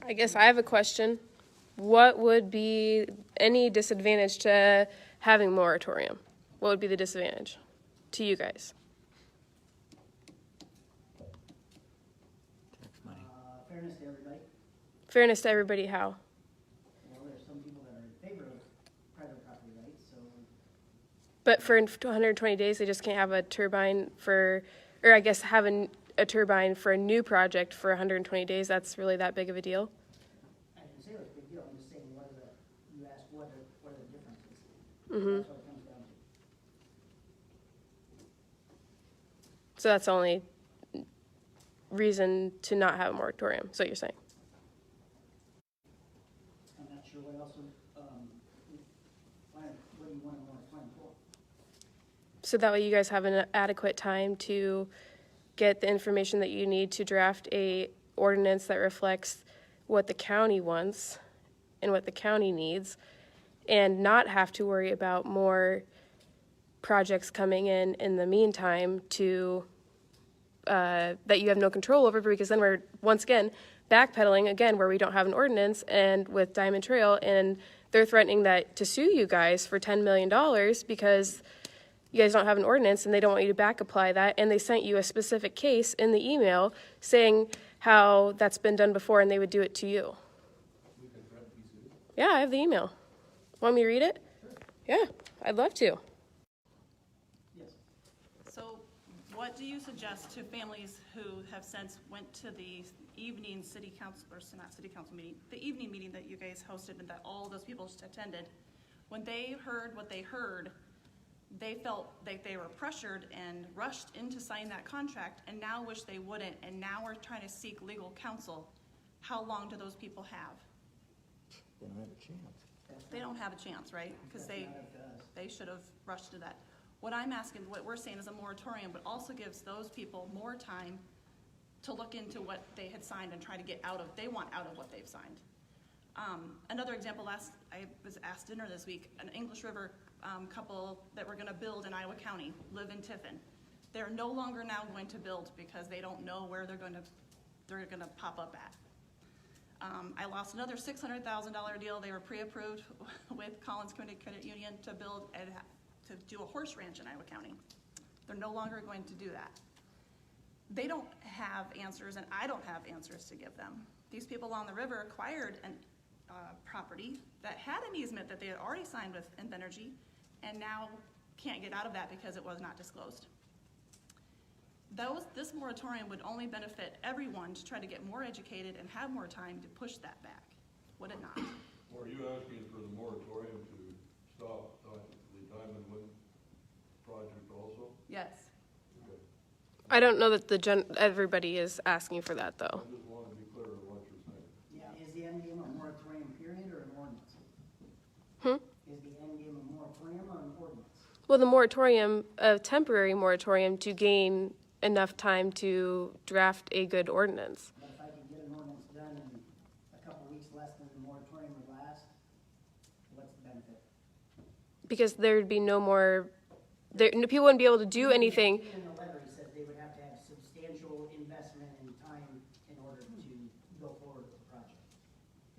I guess I have a question. What would be any disadvantage to having moratorium? What would be the disadvantage to you guys? Fairness to everybody. Fairness to everybody, how? Well, there's some people that are in favor of private property rights, so. But for 120 days, they just can't have a turbine for, or I guess having a turbine for a new project for 120 days. That's really that big of a deal? I didn't say it was a big deal. I'm just saying you asked what are the differences. Mm-hmm. That's what it comes down to. So that's the only reason to not have a moratorium, is what you're saying? I'm not sure what else what do you want a moratorium for? So that way you guys have an adequate time to get the information that you need to draft a ordinance that reflects what the county wants and what the county needs, and not have to worry about more projects coming in the meantime to that you have no control over, because then we're once again backpedaling again where we don't have an ordinance, and with Diamond Trail, and they're threatening that to sue you guys for $10 million because you guys don't have an ordinance and they don't want you to back apply that, and they sent you a specific case in the email saying how that's been done before and they would do it to you. Yeah, I have the email. Want me to read it? Yeah, I'd love to. So what do you suggest to families who have since went to the evening city council, or not city council meeting, the evening meeting that you guys hosted and that all those people attended? When they heard what they heard, they felt like they were pressured and rushed into signing that contract, and now wish they wouldn't, and now we're trying to seek legal counsel. How long do those people have? They don't have a chance. They don't have a chance, right? Because they should have rushed to that. What I'm asking, what we're saying is a moratorium, but also gives those people more time to look into what they had signed and try to get they want out of what they've signed. Another example, I was asked dinner this week, an English River couple that were gonna build in Iowa County, live in Tiffin. They're no longer now going to build because they don't know where they're gonna pop up at. I lost another $600,000 deal. They were pre-approved with Collins Community Credit Union to build and to do a horse ranch in Iowa County. They're no longer going to do that. They don't have answers, and I don't have answers to give them. These people on the river acquired a property that had an easement that they had already signed with Invenergy, and now can't get out of that because it was not disclosed. This moratorium would only benefit everyone to try to get more educated and have more time to push that back, would it not? Or are you asking for the moratorium to stop the Diamond Wind project also? Yes. Okay. I don't know that everybody is asking for that, though. I just want to be clear on what you're saying. Yeah, is the end game a moratorium period or an ordinance? Is the end game a moratorium or an ordinance? Well, the moratorium, a temporary moratorium to gain enough time to draft a good ordinance. But if I could get an ordinance done in a couple weeks less than the moratorium would last, what's the benefit? Because there'd be no more, people wouldn't be able to do anything. In the letter, he said they would have to have substantial investment and time in order to go forward with the project.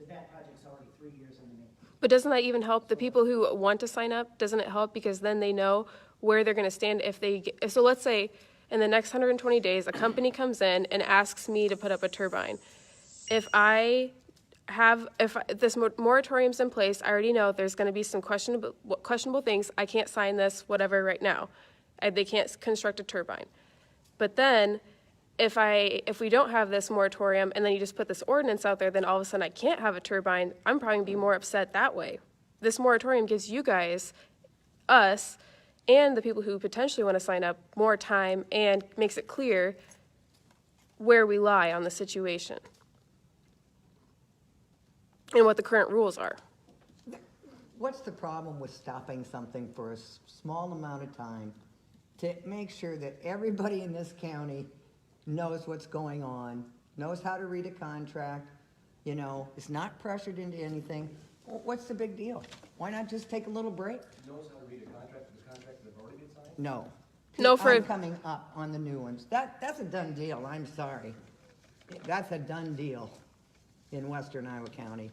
But that project's already 3 years in the making. But doesn't that even help the people who want to sign up? Doesn't it help because then they know where they're going to stand if they get, so let's say in the next 120 days, a company comes in and asks me to put up a turbine. If this moratorium's in place, I already know there's going to be some questionable things. I can't sign this, whatever, right now. They can't construct a turbine. But then, if we don't have this moratorium and then you just put this ordinance out there, then all of a sudden I can't have a turbine. I'm probably going to be more upset that way. This moratorium gives you guys, us, and the people who potentially want to sign up more time and makes it clear where we lie on the situation and what the current rules are. What's the problem with stopping something for a small amount of time to make sure that everybody in this county knows what's going on, knows how to read a contract, is not pressured into anything? What's the big deal? Why not just take a little break? Knows how to read a contract, the contract that have already been signed? No. No, I'm coming up on the new ones. That's a done deal, I'm sorry. That's a done deal. in western Iowa County.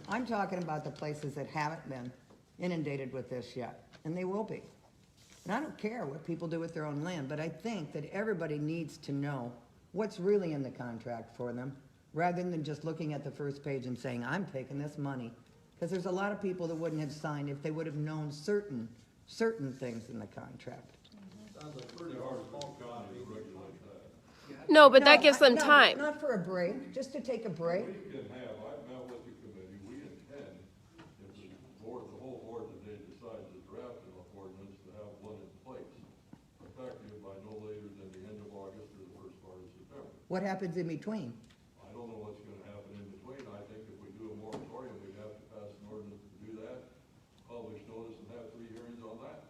I'm talking about the places that haven't been inundated with this yet, and they will be. And I don't care what people do with their own land, but I think that everybody needs to know what's really in the contract for them, rather than just looking at the first page and saying, I'm taking this money. Because there's a lot of people that wouldn't have signed if they would have known certain things in the contract. Sounds like pretty hard for the county to regulate that. No, but that gives them No, time. Not for a break, just to take a break. We can have, I've met with the committee, we intend, if the board, the whole board today decides to draft an ordinance, to have one in place, effective by no later than the end of August or the first part of September. What happens in between? I don't know what's gonna happen in between. I think if we do a moratorium, we'd have to pass an ordinance to do that, publish notice and have 3 hearings on that.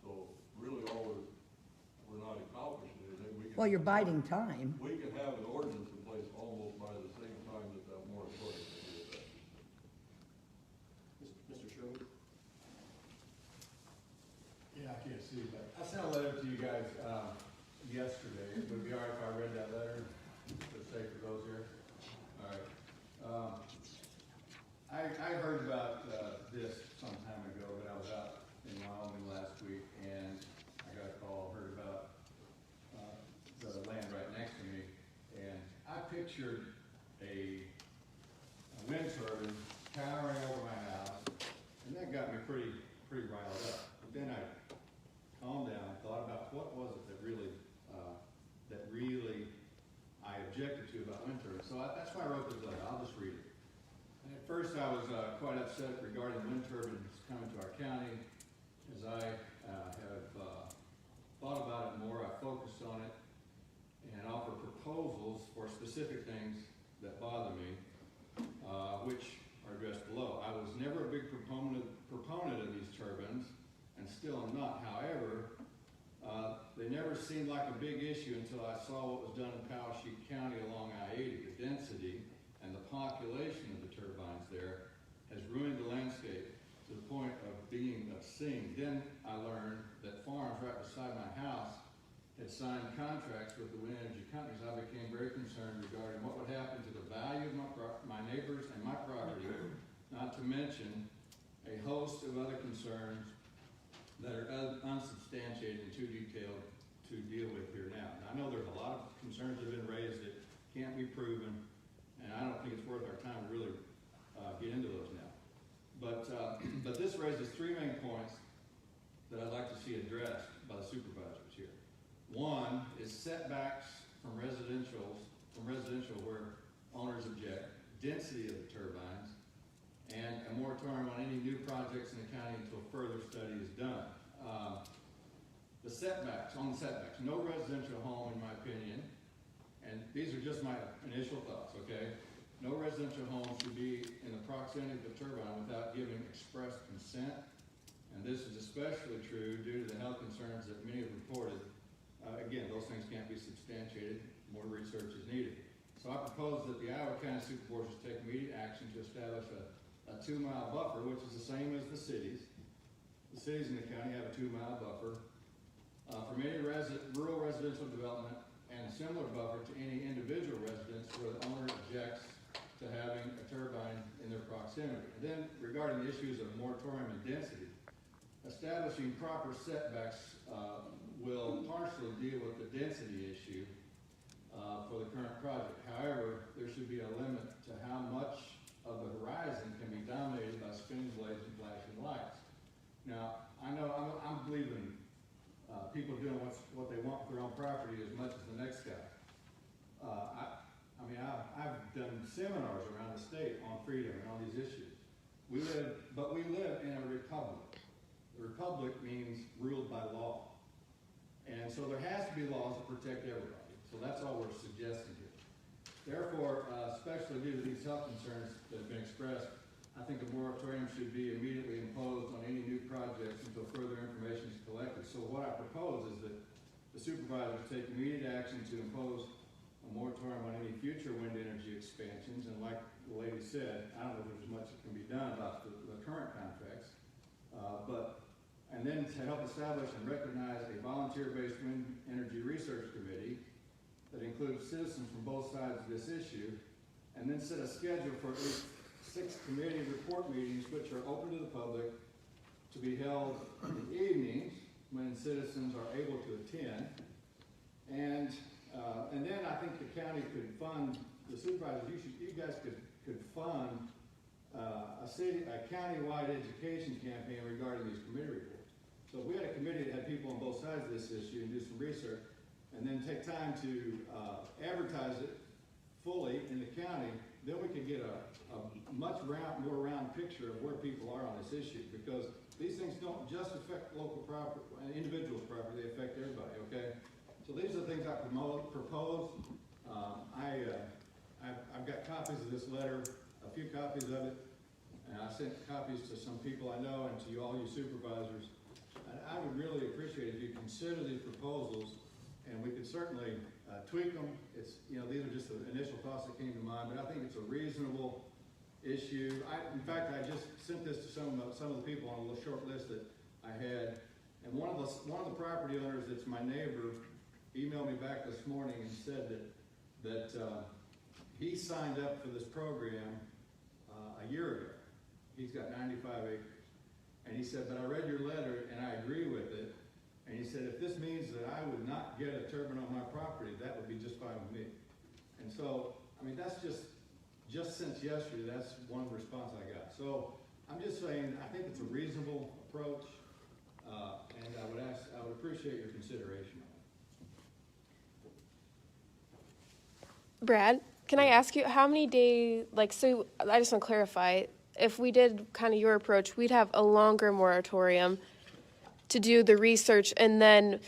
So really we're not accomplishing anything. Well, you're biding time. We can have an ordinance in place almost by the same time that moratorium will be effective. Mr. Sherwood? Yeah, I can't see, but I sent a letter to you guys, yesterday. Would it be all right if I read that letter, for the sake of those here? All right. I heard about, this some time ago, but I was out in Wyoming last week, and I got a call, heard about, the land right next to me, and I pictured a wind turbine towering over my house, and that got me pretty riled up. But then I calmed down, thought about what was it that really I objected to about wind turbines. So that's why I wrote this letter. I'll just read it. And at first I was quite upset regarding wind turbines coming to our county. As I have thought about it more, I focused on it and offer proposals for specific things that bother me, which are addressed below. I was never a big proponent of these turbines, and still am not. However, they never seemed like a big issue until I saw what was done in Poweshiek County along I-80. The density and the population of the turbines there has ruined the landscape to the point of being obscene. Then I learned that farms right beside my house had signed contracts with the wind energy companies. I became very concerned regarding what would happen to the value of my neighbors and my property, not to mention a host of other concerns that are unsubstantiated and too detailed to deal with here now. And I know there's a lot of concerns that have been raised that can't be proven, and I don't think it's worth our time to really get into those now. But this raises 3 main points that I'd like to see addressed by the supervisors here. One is setbacks from residential where owners object, density of the turbines, and a moratorium on any new projects in the county until further study is done. The setbacks, no residential home in my opinion, and these are just my initial thoughts, okay? No residential home should be in the proximity of the turbine without giving express consent, and this is especially true due to the health concerns that many have reported. Again, those things can't be substantiated, more research is needed. So I propose that the Iowa County Supervisors take immediate action to establish a 2-mile buffer, which is the same as the cities. The cities in the county have a 2-mile buffer from any rural residential development, and a similar buffer to any individual residence where the owner objects to having a turbine in their proximity. And then regarding the issues of moratorium and density, establishing proper setbacks will partially deal with the density issue for the current project. However, there should be a limit to how much of the horizon can be dominated by spinning blades and flashing lights. Now, I know I'm believing people doing what they want with their own property as much as the next guy. I've done seminars around the state on freedom and on these issues. We live in a republic. The republic means ruled by law. And so there has to be laws that protect everybody. So that's all we're suggesting here. Therefore, especially due to these health concerns that have been expressed, I think a moratorium should be immediately imposed on any new projects until further information is collected. So what I propose is that the supervisors take immediate action to impose a moratorium on any future wind energy expansions. And like the lady said, I don't know if there's much that can be done about the current contracts, and then to help establish and recognize a volunteer-based wind energy research committee that includes citizens from both sides of this issue, and then set a schedule for at least 6 committee report meetings, which are open to the public, to be held in the evenings when citizens are able to attend. And then I think the county could fund, the supervisors, you guys could fund a county-wide education campaign regarding these committee reports. So if we had a committee that had people on both sides of this issue and do some research, and then take time to advertise it fully in the county, then we could get a much more round picture of where people are on this issue, because these things don't just affect local property, individuals' property, they affect everybody, okay? So these are the things I propose. I've got copies of this letter, a few copies of it, and I sent copies to some people I know and to all you supervisors. And I would really appreciate if you consider these proposals, and we could certainly tweak them. It's, you know, these are just the initial thoughts that came to mind, but I think it's a reasonable issue. In fact, I just sent this to some of the people on a little short list that I had, and one of the property owners that's my neighbor emailed me back this morning and said that he signed up for this program a year ago. He's got 95 acres. And he said, but I read your letter and I agree with it. And he said, if this means that I would not get a turbine on my property, that would be just fine with me. And so, I mean, that's just since yesterday, that's one response I got. So I'm just saying, I think it's a reasonable approach, and I would appreciate your consideration on it. Brad, can I ask you how many days, like, so I just want to clarify, if we did kind of your approach, we'd have a longer moratorium to do the research and then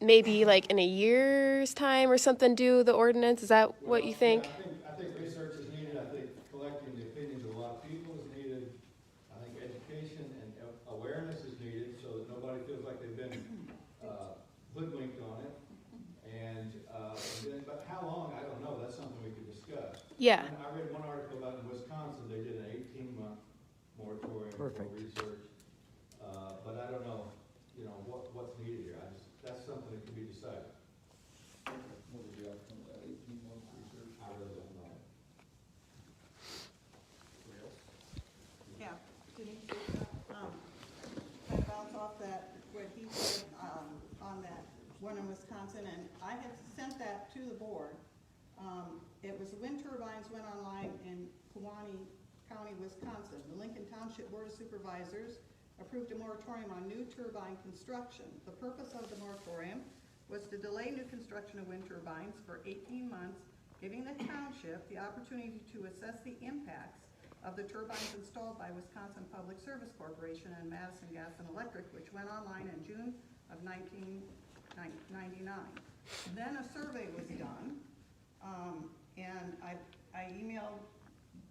maybe like in a year's time or something do the ordinance? Is that what you think? Yeah, I think research is needed. I think collecting the opinions of a lot of people is needed. I think education and awareness is needed so that nobody feels like they've been hoodwinked on it. And then, but how long, I don't know. That's something we could discuss. Yeah. I read one article about in Wisconsin, they did an 18-month moratorium Perfect. for research. But I don't know, you know, what's needed here. That's something that can be decided. What was the outcome of that 18-month research? I really don't know. Yeah, Denise, kind of bounce off that, what he said, on that one in Wisconsin, and I had sent that to the board. It was wind turbines went online in Kewaunee County, Wisconsin. The Lincoln Township Board of Supervisors approved a moratorium on new turbine construction. The purpose of the moratorium was to delay new construction of wind turbines for 18 months, giving the township the opportunity to assess the impacts of the turbines installed by Wisconsin Public Service Corporation and Madison Gas and Electric, which went online in June of 1999. Then a survey was done, and I emailed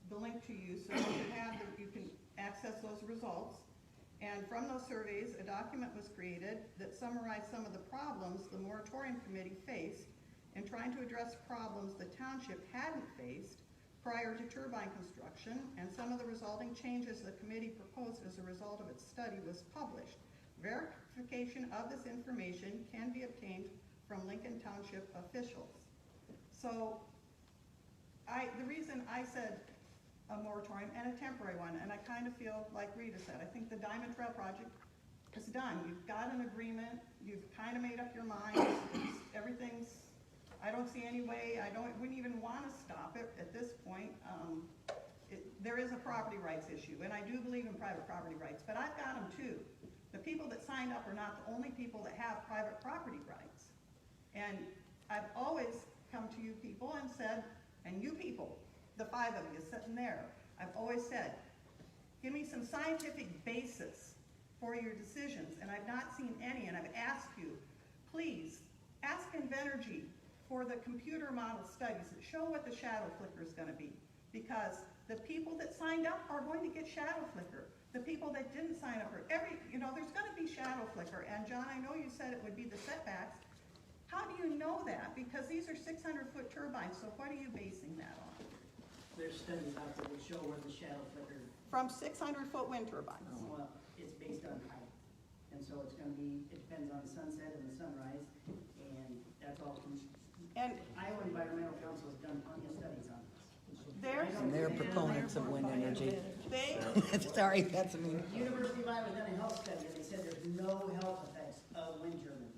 the link to you so you can access those results. And from those surveys, a document was created that summarized some of the problems the moratorium committee faced in trying to address problems the township hadn't faced prior to turbine construction, and some of the resulting changes the committee proposed as a result of its study was published. Verification of this information can be obtained from Lincoln Township officials. So the reason I said a moratorium and a temporary one, and I kind of feel like Rita said, I think the Diamond Trail project is done. You've got an agreement, you've kind of made up your mind, everything's, I don't see any way, wouldn't even want to stop it at this point. There is a property rights issue, and I do believe in private property rights, but I've got them too. The people that signed up are not the only people that have private property rights. And I've always come to you people and said, and you people, the 5 of you sitting there, I've always said, give me some scientific basis for your decisions, and I've not seen any, and I've asked you, please, ask Invenergy for the computer model studies that show what the shadow flicker is going to be, because the people that signed up are going to get shadow flicker. The people that didn't sign up, there's going to be shadow flicker, and John, I know you said it would be the setbacks. How do you know that? Because these are 600-foot turbines, so what are you basing that on? There's studies out there that show where the shadow flicker, From 600-foot wind turbines. well, it's based on height. And so it's gonna be, it depends on the sunset and the sunrise, and that's all. And Iowa Environmental Council has done plenty of studies on this. There's, And they're proponents of wind energy. they, Sorry, that's, I mean, University of Iowa done a health study, and they said there's no health effects of wind turbines.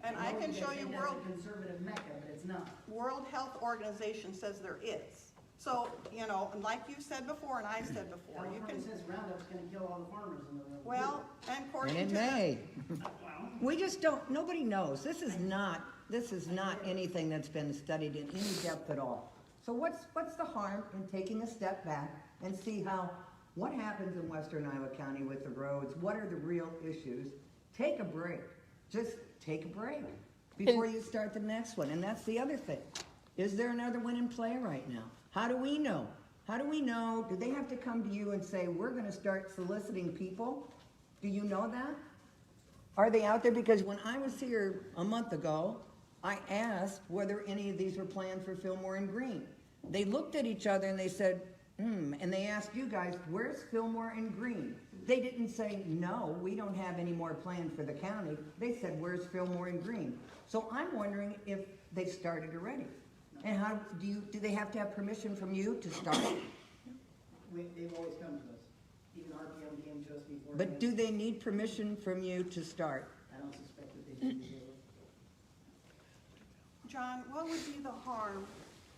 and I can show you They World, think that's a conservative mecca, but it's not. World Health Organization says there is. So, you know, and like you said before, and I said before, you California can, says Roundup's gonna kill all the farmers in the world. well, and and according it to. may. We just don't, nobody knows. This is not anything that's been studied in any depth at all. So what's the harm in taking a step back and see what happens in western Iowa County with the roads? What are the real issues? Take a break. Just take a break before you start the next one. And that's the other thing. Is there another one in play right now? How do we know? How do we know? Do they have to come to you and say, we're gonna start soliciting people? Do you know that? Are they out there? Because when I was here a month ago, I asked whether any of these were planned for Fillmore and Green. They looked at each other and they said, and they asked you guys, where's Fillmore and Green? They didn't say, no, we don't have any more planned for the county. They said, where's Fillmore and Green? So I'm wondering if they've started already. And how, do they have to have permission from you to start? They've always come to us. Even RPM came to us before. But do they need permission from you to start? I don't suspect that they do. John, what would be the harm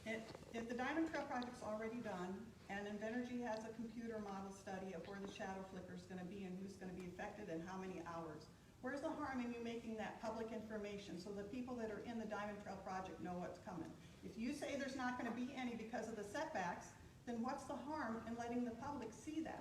if the Diamond Trail project's already done and Invenergy has a computer model study of where the shadow flicker is gonna be and who's gonna be affected and how many hours? Where's the harm in you making that public information so the people that are in the Diamond Trail project know what's coming? If you say there's not gonna be any because of the setbacks, then what's the harm in letting the public see that?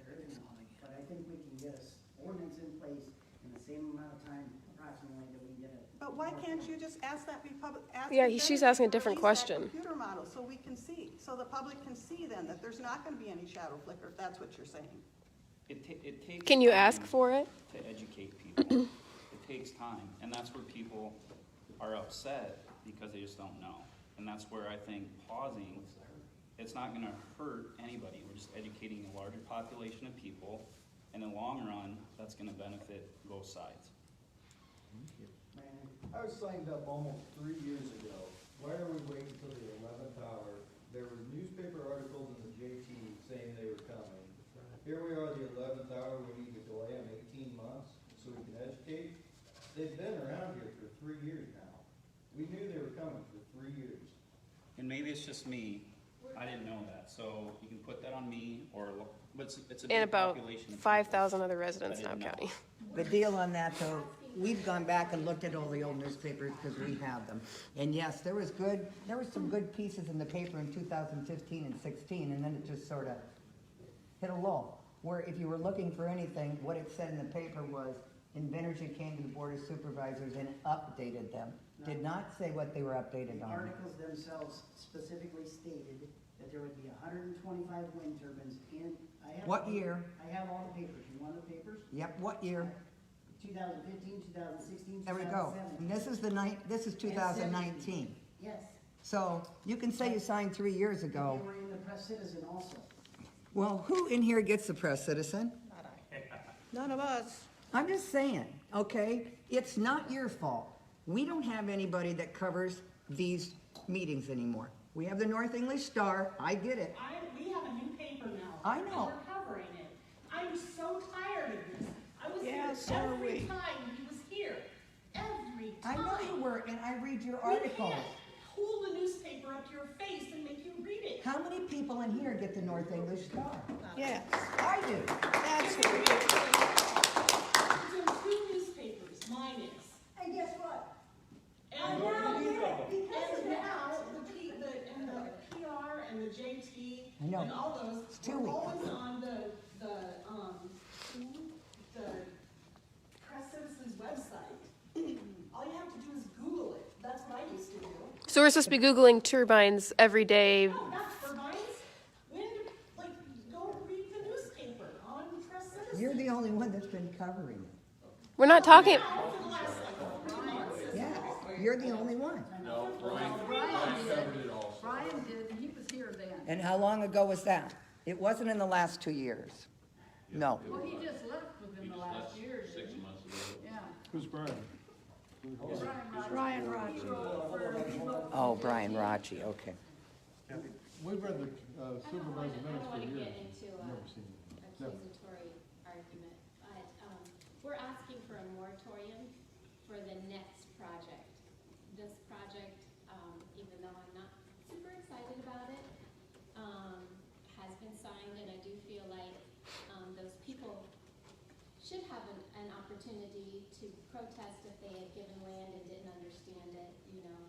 There is no, but I think we can get an ordinance in place in the same amount of time approximately that we get it. But why can't you just ask that be public, ask Yeah, Invenergy she's asking a to different release that question. computer model so we can see, so the public can see then that there's not gonna be any shadow flicker, if that's what you're saying. It takes. Can you time ask for it? To educate people. It takes time, and that's where people are upset because they just don't know. And that's where I think pausing, it's not gonna hurt anybody. We're just educating a larger population of people, and in the long run, that's gonna benefit both sides. I was signed up almost 3 years ago. Why are we waiting until the 11th hour? There were newspaper articles in the JT saying they were coming. Here we are, the 11th hour, we need to delay them 18 months so we can educate. They've been around here for 3 years now. We knew they were coming for 3 years. And maybe it's just me, I didn't know that, so you can put that on me, or, but it's a And big about population of people 5,000 other residents in that Iowa didn't know. County. The deal on that, though, we've gone back and looked at all the old newspapers because we have them. And yes, there was some good pieces in the paper in 2015 and 16, and then it just sort of hit a lull. Where if you were looking for anything, what it said in the paper was, Invenergy came to the Board of Supervisors and updated them. Did not say what they were updated The on. articles themselves specifically stated that there would be 125 wind turbines in. I have What year? I have all the papers. You want the papers? Yep, what year? 2015, 2016, There we go. 2017. And this is 2019. Yes. So you can say you signed 3 years ago. They were in the Press Citizen also. Well, who in here gets the Press Citizen? None of us. I'm just saying, okay? It's not your fault. We don't have anybody that covers these meetings anymore. We have the North English Star, I get it. We have a new paper now. I know. And we're covering it. I'm so tired of this. I was Yeah, here so are every we. time he was here. Every I time. know you were, and I read your You articles. can't hold the newspaper up to your face and make you read it. How many people in here get the North English Star? Yes, I do. that's It's what in two newspapers, mine is. And guess what? And now, the PR and the JT I know. and all those, It's 2 we're weeks. always on the Press Citizen's website. All you have to do is Google it. That's what I used to do. So we're supposed to be Googling turbines every day. No, not turbines. Go read the newspaper on Press Citizen. You're the only one that's been covering it. We're not talking, For the last 3 months. Yeah, you're the only one. No, Brian covered it also. Brian did, and he was here then. And how long ago was that? It wasn't in the last 2 years. No. Well, he just left within the last year. 6 months ago. Yeah. Who's Brian? Brian Rogers. Oh, Brian Raji, okay. We've read the supervisor minutes for years. Get into Never seen it. Never. accusatory argument, but, we're asking for a moratorium for the next project. This project, even though I'm not super excited about it, has been signed, and I do feel like, those people should have an opportunity to protest if they had given land and didn't understand it, you know,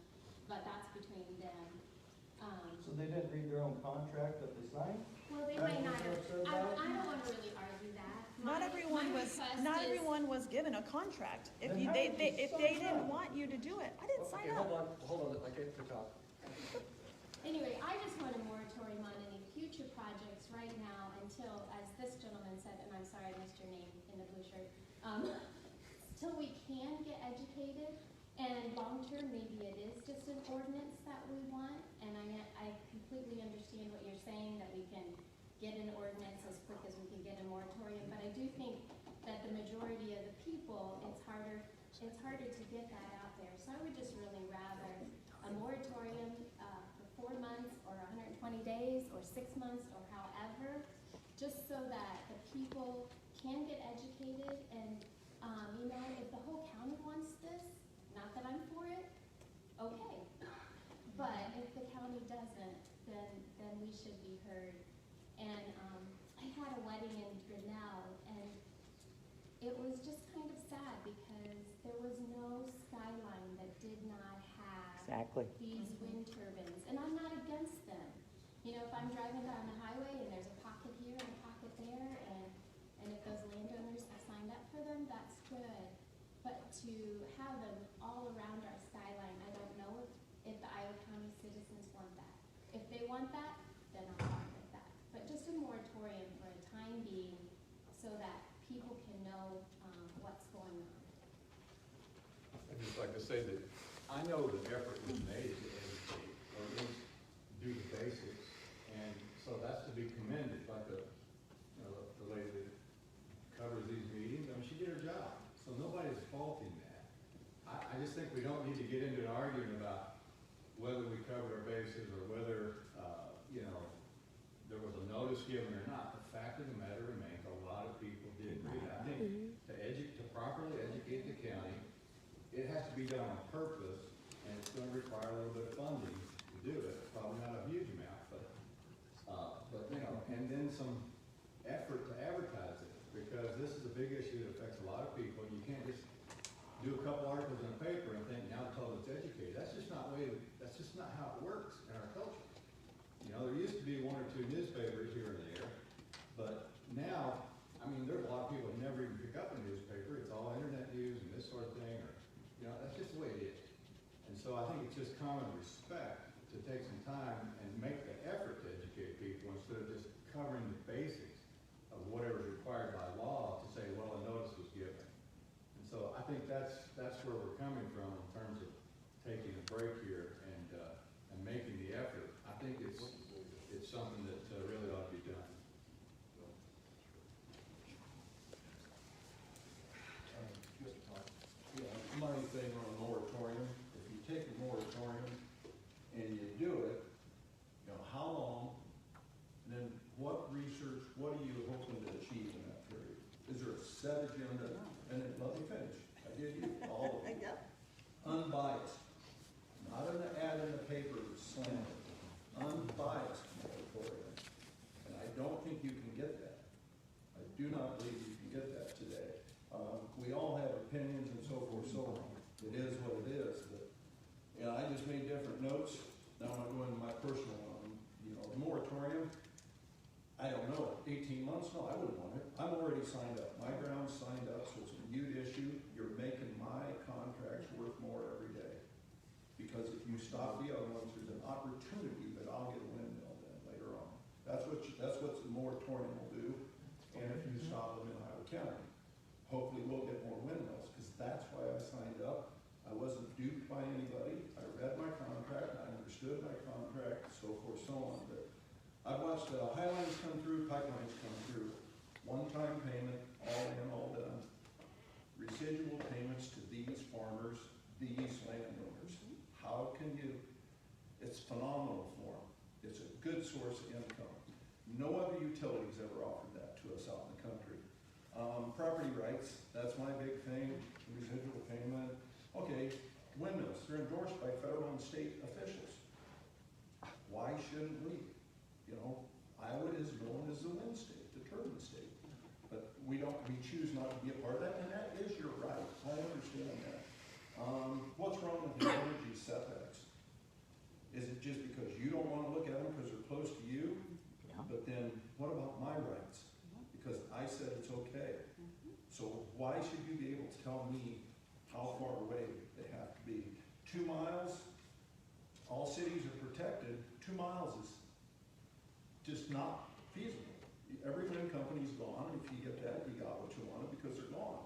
but that's between them. So they didn't read their own contract that they signed? Well, they That's might what not you're have, upset I about? don't wanna really argue that. Not My everyone request was given a contract. If Then you, how they, did they, you if they sign didn't up? want you to do it, I didn't sign Okay, up. hold on, I get to talk. Anyway, I just want a moratorium on any future projects right now until, as this gentleman said, and I'm sorry I missed your name in the blue shirt, till we can get educated, and long-term, maybe it is just an ordinance that we want, and I completely understand what you're saying, that we can get an ordinance as quick as we can get a moratorium, but I do think that the majority of the people, it's harder to get that out there, so I would just really rather a moratorium, for 4 months, or 120 days, or 6 months, or however, just so that the people can get educated, and, you know, if the whole county wants this, not that I'm for it, okay. But if the county doesn't, then we should be heard. And, I had a wedding in Grinnell, and it was just kind of sad because there was no skyline that did not have Exactly. these wind turbines, and I'm not against them. You know, if I'm driving down the highway and there's a pocket here and a pocket there, and if those landowners have signed up for them, that's good. But to have them all around our skyline, I don't know if the Iowa County citizens want that. If they want that, then I'll talk with that. But just a moratorium for a time being, so that people can know, what's going on. I'd just like to say that I know the effort was made to educate, or at least do the basics, and so that's to be commended, like the lady that covers these meetings, I mean, she did her job, so nobody's faulting that. I just think we don't need to get into an argument about whether we covered our bases, or whether, you know, there was a notice given or not. The fact of the matter remains, a lot of people did read it. I think to properly educate the county, it has to be done on purpose, and it's gonna require a little bit of funding to do it, probably not a huge amount, but you know, and then some effort to advertise it, because this is a big issue that affects a lot of people, and you can't just do a couple articles in a paper and think now the public's educated. That's just not how it works in our culture. You know, there used to be 1 or 2 newspapers here and there, but now, I mean, there's a lot of people who never even pick up a newspaper. It's all internet news and this sort of thing, or, you know, that's just the way it is. And so I think it's just common respect to take some time and make the effort to educate people instead of just covering the basics of whatever is required by law to say, well, a notice was given. And so I think that's where we're coming from in terms of taking a break here and making the effort. I think it's something that really ought to be done. My thing on a moratorium, if you take a moratorium and you do it, you know, how long, and then what research, what are you hoping to achieve in that period? Is there a set agenda? And then, let me finish. I give you all of them. Yep. Unbiased, not an ad in the paper slander, unbiased moratorium. And I don't think you can get that. I do not believe you can get that today. We all have opinions and so forth, so on. It is what it is, but, you know, I just made different notes. Now I'm going to my personal one. You know, the moratorium, I don't know, 18 months? No, I wouldn't want it. I'm already signed up. My ground's signed up, so it's a mute issue. You're making my contracts worth more every day. Because if you stop the other ones, there's an opportunity that I'll get a windmill then later on. That's what the moratorium will do. And if you stop them in Iowa County, hopefully we'll get more windmills, because that's why I signed up. I wasn't duped by anybody. I read my contract, I understood my contract, so forth, so on. But I've watched highlines come through, pipelines come through. One-time payment, all in, all done. Residual payments to these farmers these landowners. How can you, it's phenomenal for them. It's a good source of income. No other utilities ever offered that to us out in the country. Property rights, that's my big thing, residual payment. Okay, windmills, they're endorsed by federal and state officials. Why shouldn't we? You know, Iowa is known as the wind state, the turbine state. But we choose not to be a part of that, and that is your right. I understand that. What's wrong with the energy setbacks? Is it just because you don't want to look at them because they're close to you? Yeah. But then, what about my rights? Because I said it's okay. So why should you be able to tell me how far away they have to be? 2 miles, all cities are protected. 2 miles is just not feasible. Every wind company's gone. If you get that, you got what you wanted because they're gone.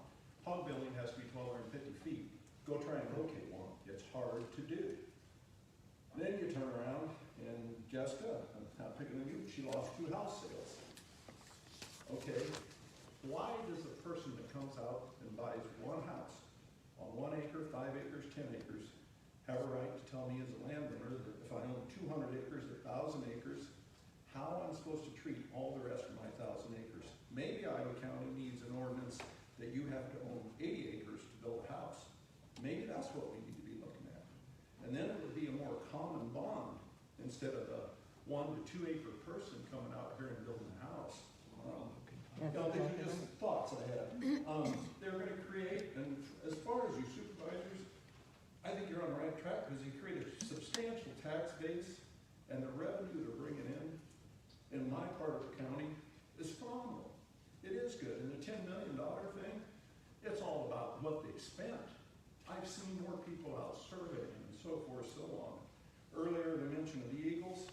Hog building has to be 1,250 feet. Go try and locate one. It's hard to do. Then you turn around and Jessica, I'm not picking on you, she lost 2 house sales. Okay, why does a person that comes out and buys one house on 1 acre, 5 acres, 10 acres, have a right to tell me as a landowner that if I own 200 acres, 1,000 acres, how I'm supposed to treat all the rest of my 1,000 acres? Maybe Iowa County needs an ordinance that you have to own 80 acres to build a house. Maybe that's what we need to be looking at. And then it would be a more common bond instead of the 1 to 2 acre person coming out here and building a house. You know, these are just thoughts I had. They're going to create, and as far as you supervisors, I think you're on the right track because you create a substantial tax base, and the revenue they're bringing in my part of the county is phenomenal. It is good. And the $10 million thing, it's all about what they spent. I've seen more people out surveying and so forth, so on. Earlier, the mention of the Eagles,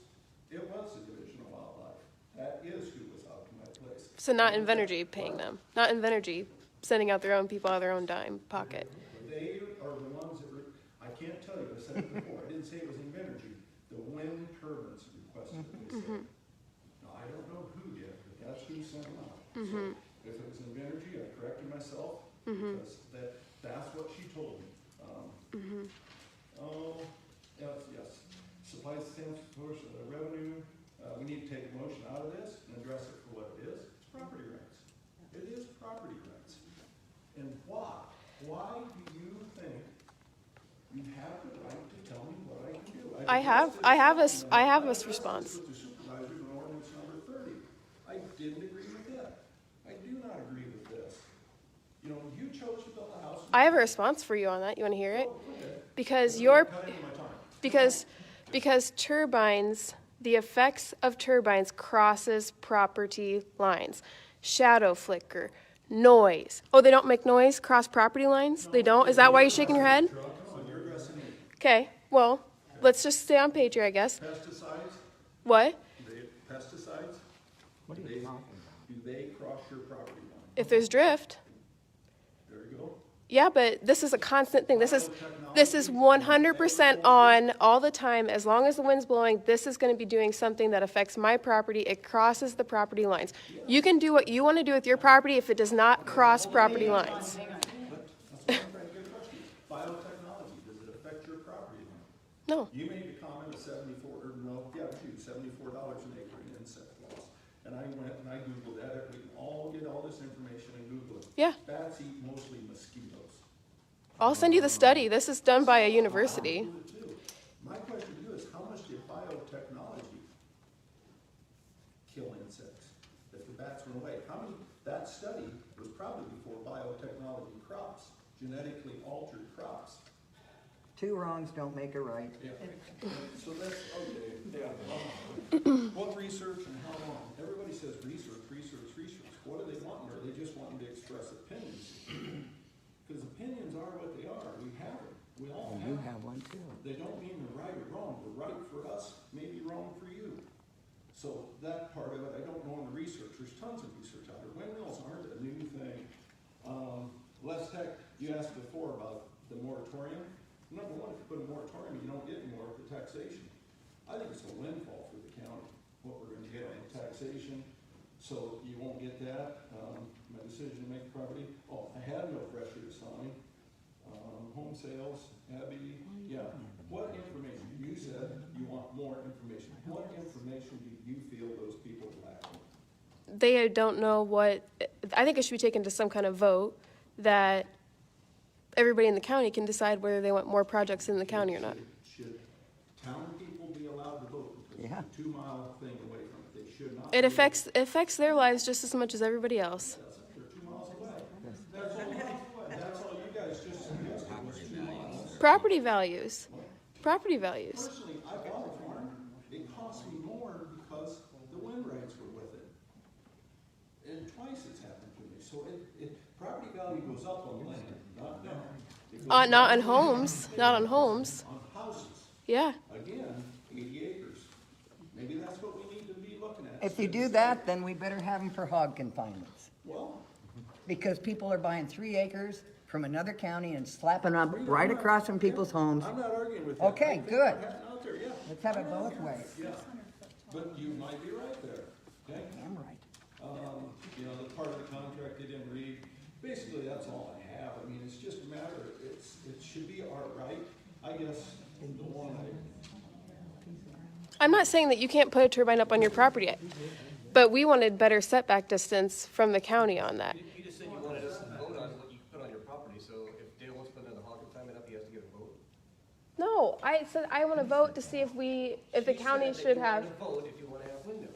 it was the Division of Wildlife. That is who was out to my place. So not Invenergy paying them, not Invenergy sending out their own people out of their own dime pocket. They are the ones that were, I can't tell you, I said it before, I didn't say it was Invenergy. The wind turbines requested it, they said. Now, I don't know who did, but that's who sent them out. So if it was Invenergy, I corrected myself, because that's what she told me. Oh, yes. Supply stands for revenue. We need to take a motion out of this and address it for what it is. It's property rights. It is property rights. And why? Why do you think you have the right to tell me what I can do? I have a response. With the supervisors in ordinance number 30. I didn't agree with that. I do not agree with this. You know, you chose to build a house. I have a response for you on that. You want to hear it? Because because turbines, the effects of turbines crosses property lines. Shadow flicker, noise. Oh, they don't make noise cross property lines? They don't? Is that why you're shaking your head? Okay, well, let's just stay on page here, I guess. Pesticides? What? Pesticides? What are you talking about? Do they cross your property line? If there's drift. There you go. Yeah, but this is a constant thing. This is 100% on all the time. As long as the wind's blowing, this is going to be doing something that affects my property. It crosses the property lines. You can do what you want to do with your property if it does not cross property lines. That's what I'm trying to get across to you. Biotechnology, does it affect your property line? No. You made the comment of $74 an acre in insect loss. And I went and I Googled that. We can all get all this information and Google it. Yeah. Bats eat mostly mosquitoes. I'll send you the study. This is done by a university. My question to you is, how much did biotechnology kill insects if the bats went away? How many? That study was probably before biotechnology crops, genetically altered crops. 2 wrongs don't make a right. Yeah. So that's, okay, yeah. What research and how long? Everybody says research. What do they want? Are they just wanting to express opinions? Because opinions are what they are. We have them. We all have them. You have one too. They don't mean they're right or wrong. They're right for us, maybe wrong for you. So that part of it, I don't know in the research. There's tons of research out there. Windmills aren't a new thing. Les Tech, you asked before about the moratorium. Number one, if you put a moratorium, you don't get any more of the taxation. I think it's a windfall for the county, what we're going to get on the taxation. So you won't get that. My decision to make the property. Oh, I had no pressure to sign. home sales, Abby, yeah. What information? You said you want more information. What information do you feel those people lack? They don't know what, I think it should be taken to some kind of vote that everybody in the county can decide whether they want more projects in the county or not. Should town people be allowed to vote? Because Yeah. it's a 2-mile thing away from it. They should not. It be- affects their lives just as much as everybody else. They're 2 miles away. That's all, that's all you guys just suggested was 2 miles. Property values. Property values. Personally, I bought a farm. It cost me more because the wind rights were with it. And twice it's happened to me. So property value goes up on land, not down. It goes Not up on homes. Not on homes. on houses. Yeah. Again, 80 acres. Maybe that's what we need to be looking at. If you do that, then we better have them for hog confinements. Well, Because people are buying 3 acres from another county and slapping them right across from people's homes. I'm not arguing with that. Okay, I think good. we're heading out there, yeah. Let's have it both ways. Yeah, but you might be right there, okay? I'm right. You know, the part of the contract they didn't read, basically, that's all I have. I mean, it's just a matter, it should be our right. I guess the one I'm not saying that you can't put a turbine up on your property, but we wanted better setback distance from the county on that. You just said you wanted us to vote on what you put on your property, so if Dale wants to put another hog confinement up, he has to get a vote? No, I said I want to vote to see if the county should have. Vote if you want to have windmills.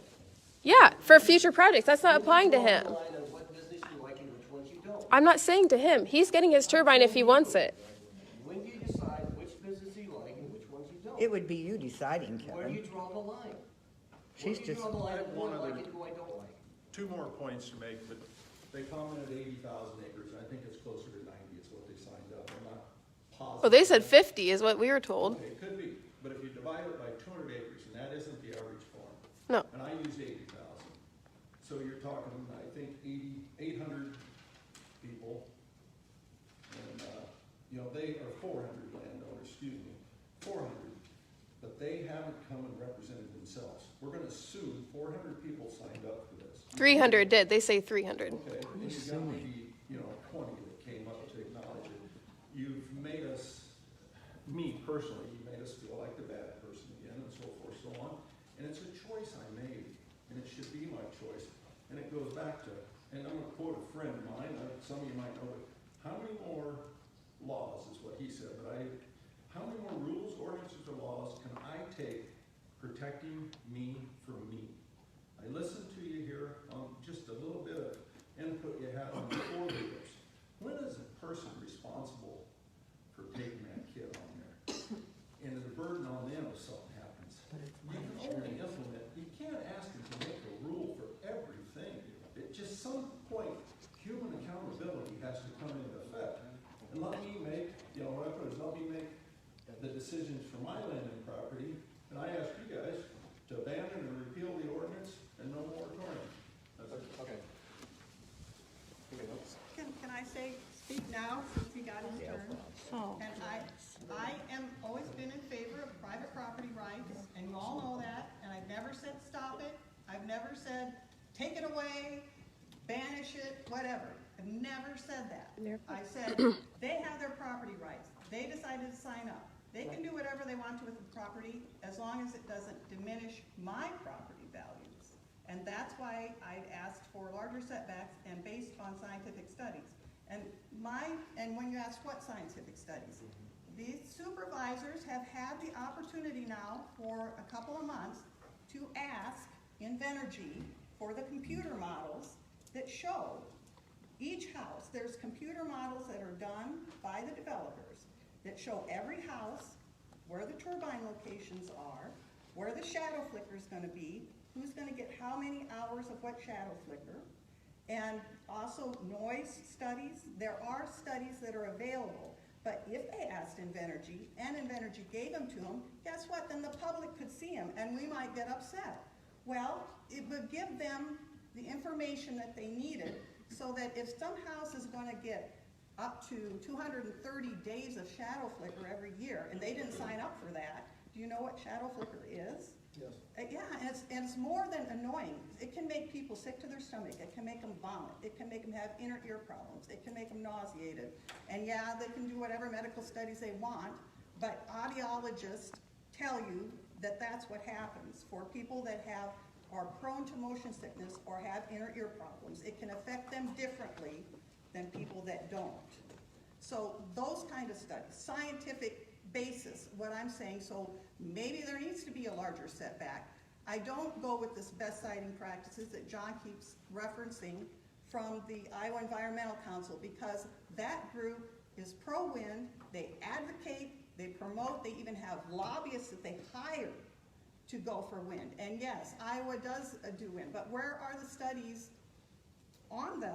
Yeah, for future projects. That's not applying to him. Draw the line on what business you like and which ones you don't. I'm not saying to him. He's getting his turbine if he wants it. When do you decide which business you like and which ones you don't? It would be you deciding, Where do you Kevin. draw the line? She's Where do you just, draw the line of who One I other- like and who I don't like? 2 more points to make, but they commented 80,000 acres. I think it's closer to 90 is what they signed up. I'm not positive. Well, they said 50 is what we were told. Okay, it could be, but if you divide it by 200 acres, and that isn't the average farm. No. And I use 80,000. So you're talking, I think, 800 people. And, you know, they are 400 landowners, excuse me, 400. But they haven't come and represented themselves. We're gonna assume 400 people signed up for this. 300 did. They say 300. Okay, and you got maybe, 20 that came up to acknowledge it. You've made us, me personally, you made us feel like the bad person again, and so forth, so on. And it's a choice I made, and it should be my choice. And it goes back to, and I'm gonna quote a friend of mine, some of you might know it, how many more laws, is what he said, but how many more rules, ordinances, or laws can I take protecting me from me? I listened to you here on just a little bit of input you had on the 4-wheelers. When is a person responsible for taking that kid on there? And the burden on them if something happens. You can only implement, you can't ask them to make a rule for everything. At just some point, human accountability has to come into effect. And let me make, what I put is let me make the decisions for my land and property, and I ask you guys to abandon and repeal the ordinance and no moratorium. Okay. Can I speak now, since he got his turn? And I am always been in favor of private property rights, and you all know that, and I've never said stop it. I've never said take it away, banish it, whatever. I've never said that. I said they have their property rights. They decided to sign up. They can do whatever they want to with the property as long as it doesn't diminish my property values. And that's why I asked for larger setbacks and based on scientific studies. And when you ask what scientific studies, these supervisors have had the opportunity now for a couple of months to ask Invenergy for the computer models that show each house. There's computer models that are done by the developers that show every house, where the turbine locations are, where the shadow flicker is going to be, who's going to get how many hours of what shadow flicker, and also noise studies. There are studies that are available, but if they asked Invenergy and Invenergy gave them to them, guess what? Then the public could see them and we might get upset. Well, it would give them the information that they needed so that if some house is going to get up to 230 days of shadow flicker every year, and they didn't sign up for that. Do you know what shadow flicker is? Yes. Yeah, and it's more than annoying. It can make people sick to their stomach. It can make them vomit. It can make them have inner ear problems. It can make them nauseated. And yeah, they can do whatever medical studies they want, but audiologists tell you that that's what happens for people that are prone to motion sickness or have inner ear problems. It can affect them differently than people that don't. So those kind of studies, scientific basis, what I'm saying, so maybe there needs to be a larger setback. I don't go with this best siting practices that John keeps referencing from the Iowa Environmental Council, because that group is pro-wind, they advocate, they promote, they even have lobbyists that they hire to go for wind. And yes, Iowa does do wind, but where are the studies on the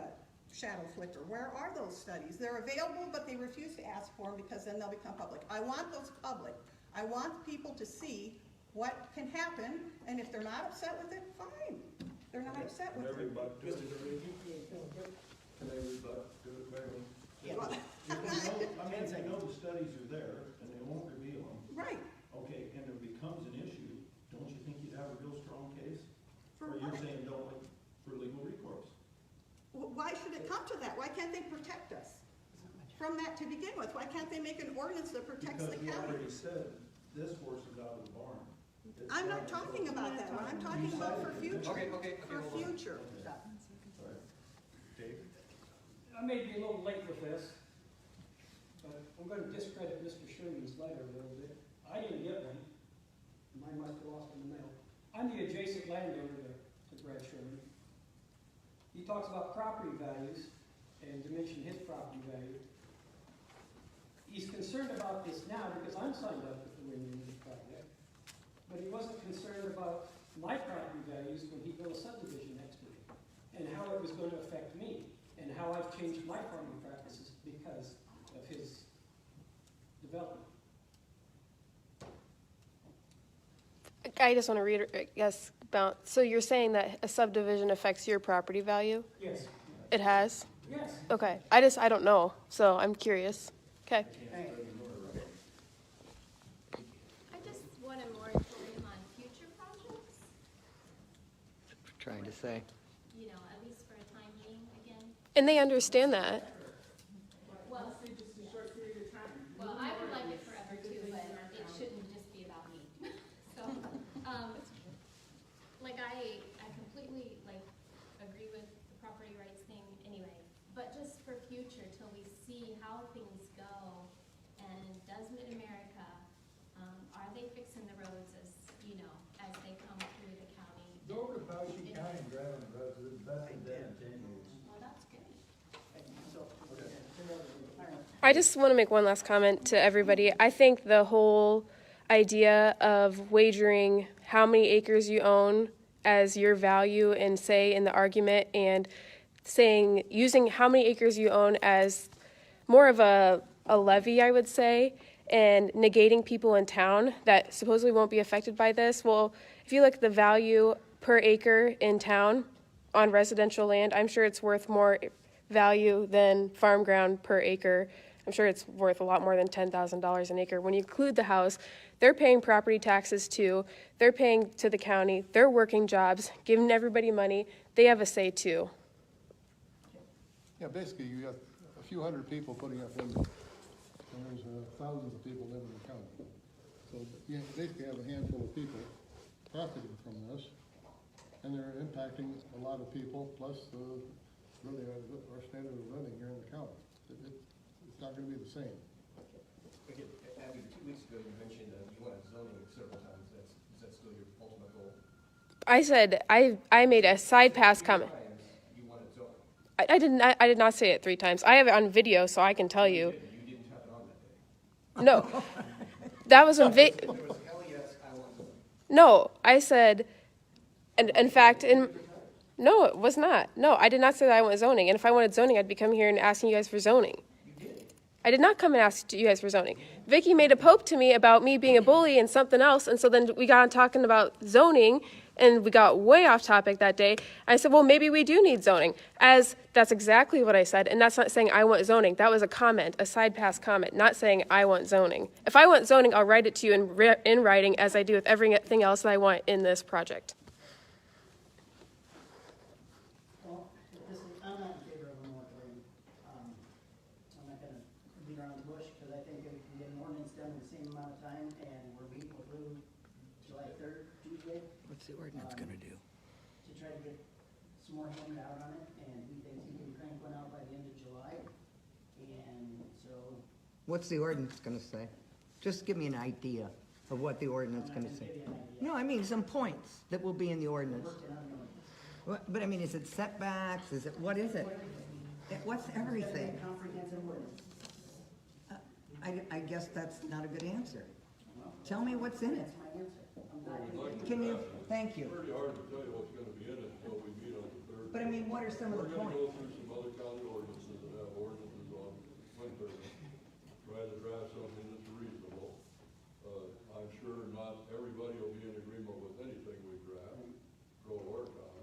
shadow flicker? Where are those studies? They're available, but they refuse to ask for them because then they'll become public. I want those public. I want people to see what can happen, and if they're not upset with it, fine. They're not upset with it. Can I rebut to it, Marilyn? Yeah. If we know the studies are there, and they won't reveal them. Right. Okay, and it becomes an issue, don't you think you'd have a real strong case? For Or you're what? saying don't look for legal recourse? Why should it come to that? Why can't they protect us from that to begin with? Why can't they make an ordinance that protects the Because you county? already said, this horse is out of the barn. It's I'm not not- talking about that one. I'm talking about for future. Okay, For hold on. future. Sorry. Dave? I may be a little late with this, but I'm going to discredit Mr. Sherman's letter a little bit. I didn't get one. Mine must have lost in the mail. I'm the adjacent landowner to Brad Sherman. He talks about property values and to mention his property value. He's concerned about this now because I'm signed up with the wind energy project, but he wasn't concerned about my property values when he built a subdivision next to me and how it was going to affect me and how I've changed my farming practices because of his development. I just want to read, yes, about, so you're saying that a subdivision affects your property value? Yes. It has? Yes. Okay, I don't know, so I'm curious. Okay. I just want a moratorium on future projects, Trying to say. you know, at least for a time being again. And they understand that. Well, I would like it forever too, but it shouldn't just be about me. So, like I completely agree with the property rights thing anyway, but just for future till we see how things go and does Mid-America, are they fixing the roads as they come through the county? Go to Fauci County and drive on the roads, it's best in 10 years. Well, that's good. I just want to make one last comment to everybody. I think the whole idea of wagering how many acres you own as your value and say in the argument and using how many acres you own as more of a levy, I would say, and negating people in town that supposedly won't be affected by this. Well, if you look at the value per acre in town on residential land, I'm sure it's worth more value than farm ground per acre. I'm sure it's worth a lot more than $10,000 an acre. When you include the house, they're paying property taxes too. They're paying to the county. They're working jobs, giving everybody money. They have a say too. Yeah, basically, you got a few hundred people putting up windows, and there's thousands of people living in the county. So you basically have a handful of people profiting from this, and they're impacting a lot of people, plus really our standard of living here in the county. It's not going to be the same. Okay, Abby, 2 weeks ago you mentioned you wanted zoning several times. Is that still your ultimate goal? I said I made a side pass comment. You wanted zoning. I did not say it 3 times. I have it on video, so I can tell you. You didn't have it on that day. No, that was on There was hell yes, I want zoning. No, I said, and in fact, no, it was not. No, I did not say that I want zoning. And if I wanted zoning, I'd be coming here and asking you guys for zoning. I did not come and ask you guys for zoning. Vicky made a pope to me about me being a bully and something else, and so then we got on talking about zoning, And we got way off topic that day. I said, well, maybe we do need zoning. As that's exactly what I said, and that's not saying I want zoning. That was a comment, a side pass comment, not saying I want zoning. If I want zoning, I'll write it to you in writing, as I do with everything else that I want in this project. Well, I'm not in favor of a moratorium. I'm not gonna beat around the bush, because I think if we can get an ordinance done in the same amount of time, and we're meeting with Lou July 3rd, Tuesday, What's the ordinance gonna do? to try to get some more hammered out on it, and he thinks he can crank one out by the end of July. And so, What's the ordinance gonna say? Just give me an idea of what the ordinance I'm not gonna gonna say. give you an idea. No, I mean some points that will be in the ordinance. Working on the ordinance. But I mean, is it setbacks? Is it, what is it? What's everything? Comprehensive ordinance. I guess that's not a good answer. Tell me what's in it. That's my answer. I'm not gonna give you. Can you, thank you. It's pretty hard to tell you what's gonna be in it until we meet on the 3rd. But I mean, what are some of the We're gonna points? go through some other county ordinances that have ordinances on wind turbines, try to draft something that's reasonable. I'm sure not everybody will be in agreement with anything we draft, pro or con,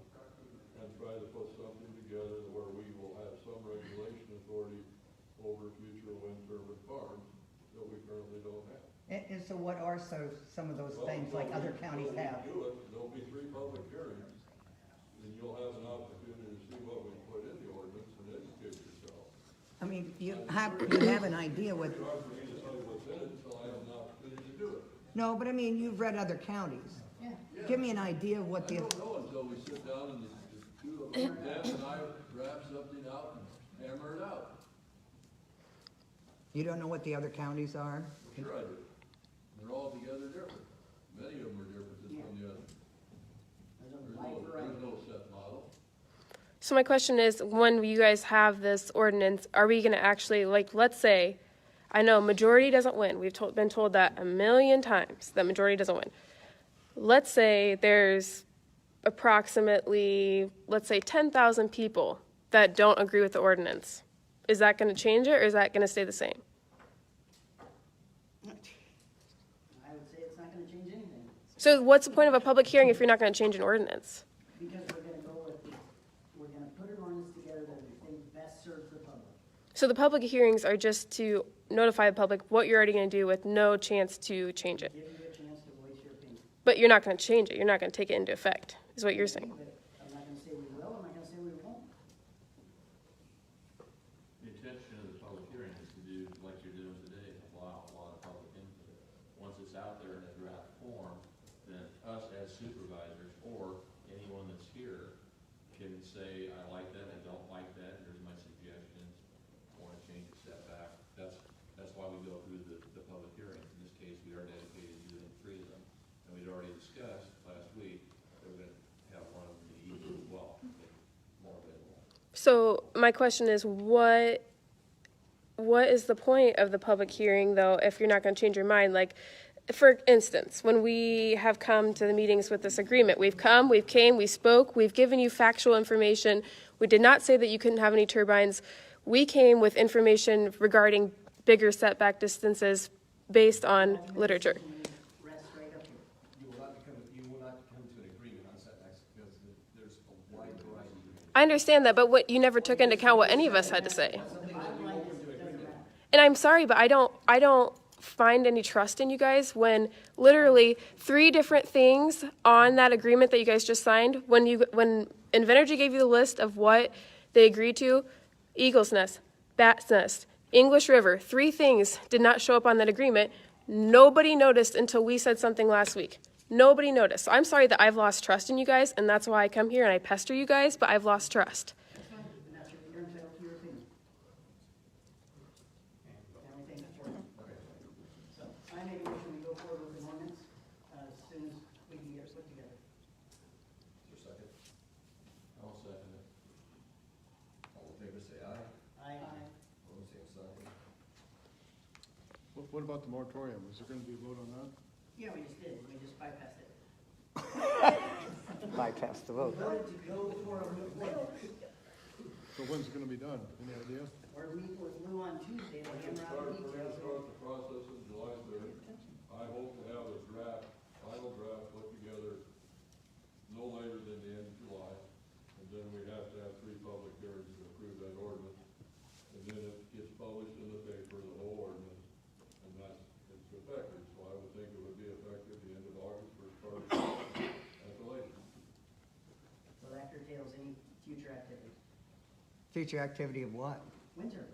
and try to put something together where we will have some regulation authority over future wind turbine farms that we currently don't have. And so what are some of those things like other counties have? There'll be 3 public hearings, and you'll have an opportunity to see what we put in the ordinance and educate yourself. I mean, you have an idea what, It's hard for me to tell you what's in it until I have an opportunity to do it. no, but I mean, you've read other counties. Give me an idea of what I the, don't know until we sit down and the two of them, Deb and I, draft something out and hammer it out. you don't know what the other counties are? Sure I do. They're all together different. Many of them are different than from the other. There's no set model. So my question is, when you guys have this ordinance, are we going to actually, like, let's say, I know majority doesn't win. We've been told that a million times, that majority doesn't win. Let's say there's approximately, let's say 10,000 people that don't agree with the ordinance. Is that going to change it, or is that going to stay the same? I would say it's not gonna change anything, So what's the point of a public hearing if you're not going to change an ordinance? because we're gonna put an ordinance together that we think best serves the public. So the public hearings are just to notify the public what you're already going to do with no chance to change it. Give you a chance to voice your opinion. But you're not going to change it. You're not going to take it into effect, is what you're saying. But I'm not gonna say we will, I'm not gonna say we won't. The intention of the public hearing is to do like you're doing today, allow a lot of public input. Once it's out there in a draft form, then us as supervisors or anyone that's here can say, I like that, I don't like that, here's my suggestions, I want to change the setback. That's why we go through the public hearings. In this case, we are dedicated to doing 3 of them. And we'd already discussed last week that we're going to have one of them in the evening as well, make more available. So my question is, what is the point of the public hearing, though, if you're not going to change your mind? Like, for instance, when we have come to the meetings with this agreement, we spoke, we've given you factual information. We did not say that you couldn't have any turbines. We came with information regarding bigger setback distances based on literature. Rest right up here. You will not come to an agreement on setbacks because there's a wide variety. I understand that, but you never took into account what any of us had to say. And I'm sorry, but I don't find any trust in you guys when literally 3 different things on that agreement that you guys just signed, when Invenergy gave you the list of what they agreed to, Eagle's Nest, Bat's Nest, English River, 3 things did not show up on that agreement. Nobody noticed until we said something last week. Nobody noticed. So I'm sorry that I've lost trust in you guys, and that's why I come here and I pester you guys, but I've lost trust. And that's you're entitled to your opinion. And we think it's working. So I make a motion to go forward with an ordinance as soon as we can get it put together. Is there a second? I'll second it. All in favor, say aye. Aye. Opposed, same sign. What about the moratorium? Is there gonna be a vote on that? Yeah, we just did, we just bypassed it. Bypass the vote. We voted to go for a ordinance. So when's it gonna be done? Any idea? We're meeting with Lou on Tuesday to hammer out the We're gonna details. start the process on July 3rd. I hope to have a final draft put together no no later than the end of July. And then we have to have 3 public hearings to approve that ordinance. And then it gets published in the paper, the whole ordinance, and that's, it's effective. So I would think it would be effective the end of August, first part of at the latest. So that curtails any future activity. Future activity of what? Winter,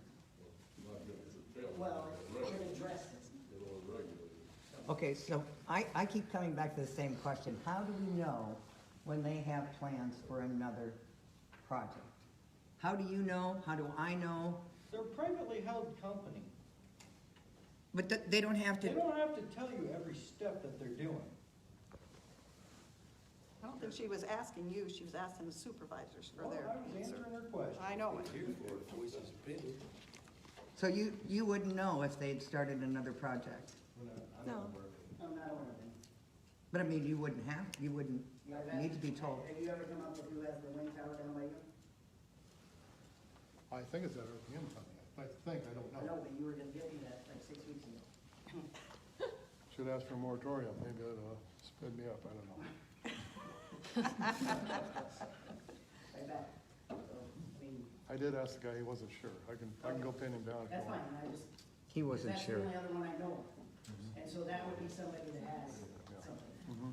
Not gonna curtail it, well, it'll it can regulate address it. it. It'll regulate it. Okay, so I keep coming back to the same question. How do we know when they have plans for another project? How do you know? How do I know? They're a privately held company. But they don't have They to, don't have to tell you every step that they're doing. I don't think she was asking you, she was asking the supervisors for Well, their I was answer. answering her question. I know it. Here for it, voice his opinion. so you wouldn't know if they'd started another project. I'm No. not aware of it. I'm not aware of any. But I mean, you wouldn't You ever need to be told. Have you ever come up with who has the wind tower down by you? I think it's at RPM company. I think, I don't I know, know. but you were gonna get me that like 6 weeks ago. Should ask for a moratorium, maybe it'll spin me up, I don't know. Right back. So, I mean, I did ask the guy, he wasn't sure. I can go pin him down if you that's want. fine, I just. He wasn't sure. That's the only other one I know of. And so that would be somebody that has something. Mhm.